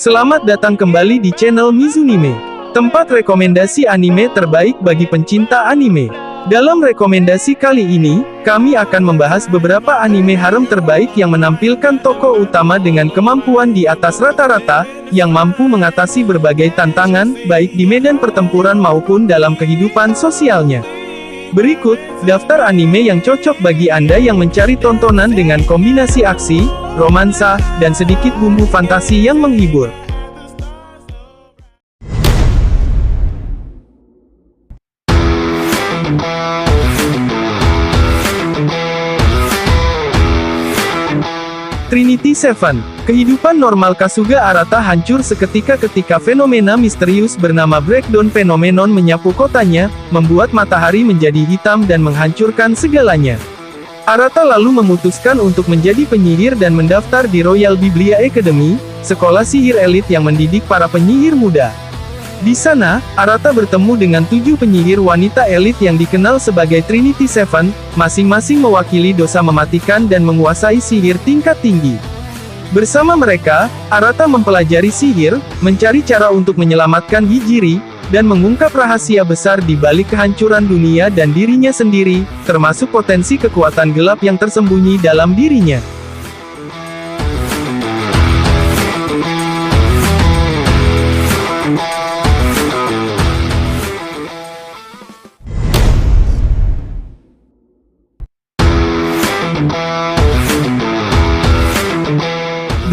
Selamat datang kembali di channel Mizunime, tempat rekomendasi anime terbaik bagi pencinta anime. Dalam rekomendasi kali ini, kami akan membahas beberapa anime harem terbaik yang menampilkan tokoh utama dengan kemampuan di atas rata-rata, yang mampu mengatasi berbagai tantangan, baik di medan pertempuran maupun dalam kehidupan sosialnya. Berikut, daftar anime yang cocok bagi Anda yang mencari tontonan dengan kombinasi aksi, romansa, dan sedikit bumbu fantasi yang menghibur. Trinity Seven. Kehidupan normal Kasuga Arata hancur seketika ketika fenomena misterius bernama Breakdown Phenomenon menyapu kotanya, membuat matahari menjadi hitam dan menghancurkan segalanya. Arata lalu memutuskan untuk menjadi penyihir dan mendaftar di Royal Biblia Academy, sekolah sihir elit yang mendidik para penyihir muda. Di sana, Arata bertemu dengan 7 penyihir wanita elit yang dikenal sebagai Trinity Seven, masing-masing mewakili dosa mematikan dan menguasai sihir tingkat tinggi. Bersama mereka, Arata mempelajari sihir, mencari cara untuk menyelamatkan Hijiri, dan mengungkap rahasia besar di balik kehancuran dunia dan dirinya sendiri, termasuk potensi kekuatan gelap yang tersembunyi dalam dirinya.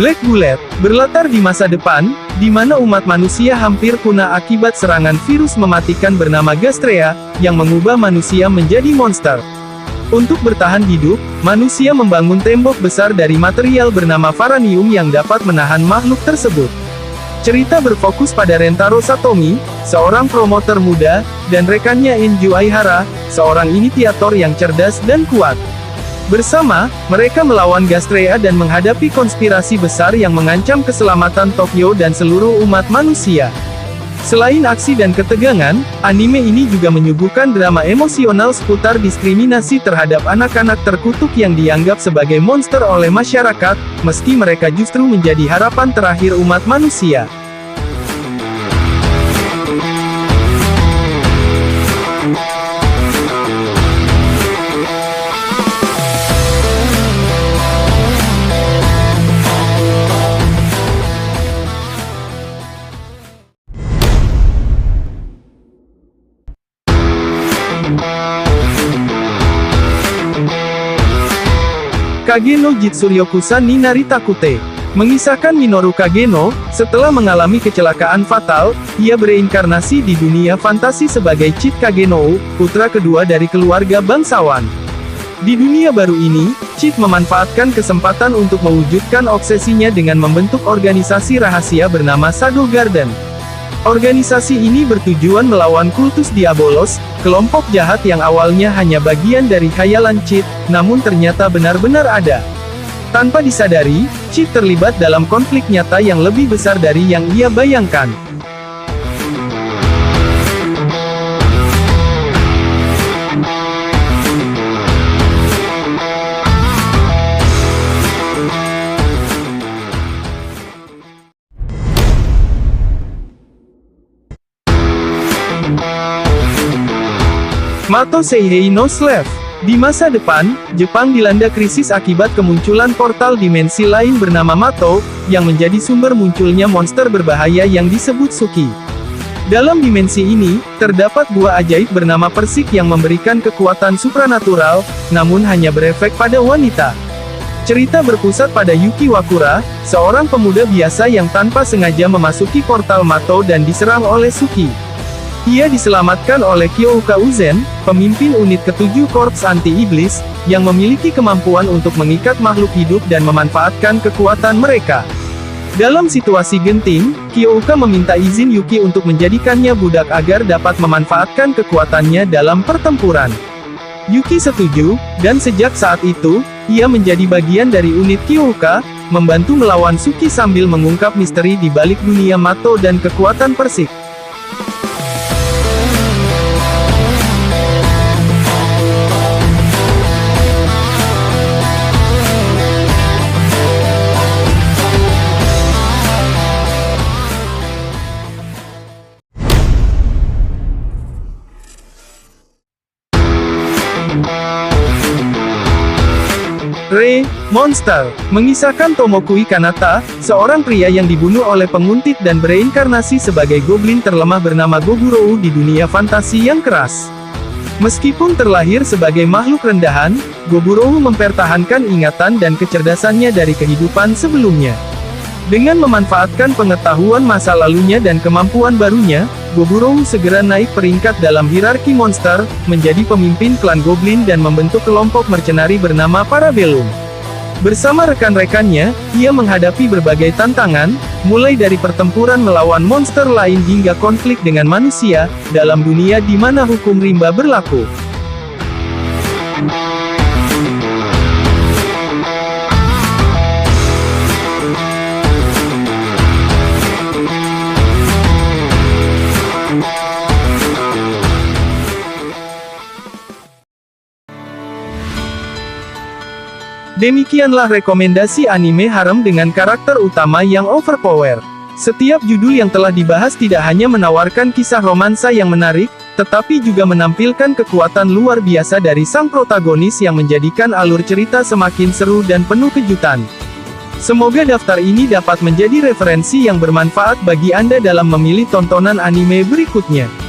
Black Bullet, berlatar di masa depan, di mana umat manusia hampir punah akibat serangan virus mematikan bernama Gastrea, yang mengubah manusia menjadi monster. Untuk bertahan hidup, manusia membangun tembok besar dari material bernama Varanium yang dapat menahan makhluk tersebut. Cerita berfokus pada Rentaro Satomi, seorang promotor muda, dan rekannya Enju Aihara, seorang inisiator yang cerdas dan kuat. Bersama, mereka melawan Gastrea dan menghadapi konspirasi besar yang mengancam keselamatan Tokyo dan seluruh umat manusia. Selain aksi dan ketegangan, anime ini juga menyuguhkan drama emosional seputar diskriminasi terhadap anak-anak terkutuk yang dianggap sebagai monster oleh masyarakat, meski mereka justru menjadi harapan terakhir umat manusia. Kage no Jitsuryokusa ni Naritakute. Mengisahkan Minoru Kageno, setelah mengalami kecelakaan fatal, ia bereinkarnasi di dunia fantasi sebagai Chit Kagenou, putra kedua dari keluarga bangsawan. Di dunia baru ini, Chit memanfaatkan kesempatan untuk mewujudkan obsesinya dengan membentuk organisasi rahasia bernama Shadow Garden. Organisasi ini bertujuan melawan kultus Diabolos, kelompok jahat yang awalnya hanya bagian dari khayalan Chit, namun ternyata benar-benar ada. Tanpa disadari, Chit terlibat dalam konflik nyata yang lebih besar dari yang ia bayangkan. Mato Seihei no Slave. Di masa depan, Jepang dilanda krisis akibat kemunculan portal dimensi lain bernama Mato, yang menjadi sumber munculnya monster berbahaya yang disebut Suki. Dalam dimensi ini, terdapat buah ajaib bernama Persik yang memberikan kekuatan supranatural, namun hanya berefek pada wanita. Cerita berpusat pada Yuki Wakura, seorang pemuda biasa yang tanpa sengaja memasuki portal Mato dan diserang oleh Suki. Ia diselamatkan oleh Kyouka Uzen, pemimpin unit ke-7 Korps Anti-Iblis, yang memiliki kemampuan untuk mengikat makhluk hidup dan memanfaatkan kekuatan mereka. Dalam situasi genting, Kyouka meminta izin Yuki untuk menjadikannya budak agar dapat memanfaatkan kekuatannya dalam pertempuran. Yuki setuju, dan sejak saat itu, ia menjadi bagian dari unit Kyouka, membantu melawan Suki sambil mengungkap misteri di balik dunia Mato dan kekuatan Persik. Monster, mengisahkan Tomokui Kanata, seorang pria yang dibunuh oleh penguntit dan bereinkarnasi sebagai goblin terlemah bernama Gogurou di dunia fantasi yang keras. Meskipun terlahir sebagai makhluk rendahan, Gogurou mempertahankan ingatan dan kecerdasannya dari kehidupan sebelumnya. Dengan memanfaatkan pengetahuan masa lalunya dan kemampuan barunya, Gogurou segera naik peringkat dalam hierarki monster, menjadi pemimpin klan Goblin dan membentuk kelompok mercenari bernama Parabellum. Bersama rekan-rekannya, ia menghadapi berbagai tantangan, mulai dari pertempuran melawan monster lain hingga konflik dengan manusia, dalam dunia di mana hukum rimba berlaku. Demikianlah rekomendasi anime harem dengan karakter utama yang overpower. Setiap judul yang telah dibahas tidak hanya menawarkan kisah romansa yang menarik, tetapi juga menampilkan kekuatan luar biasa dari sang protagonis yang menjadikan alur cerita semakin seru dan penuh kejutan. Semoga daftar ini dapat menjadi referensi yang bermanfaat bagi Anda dalam memilih tontonan anime berikutnya.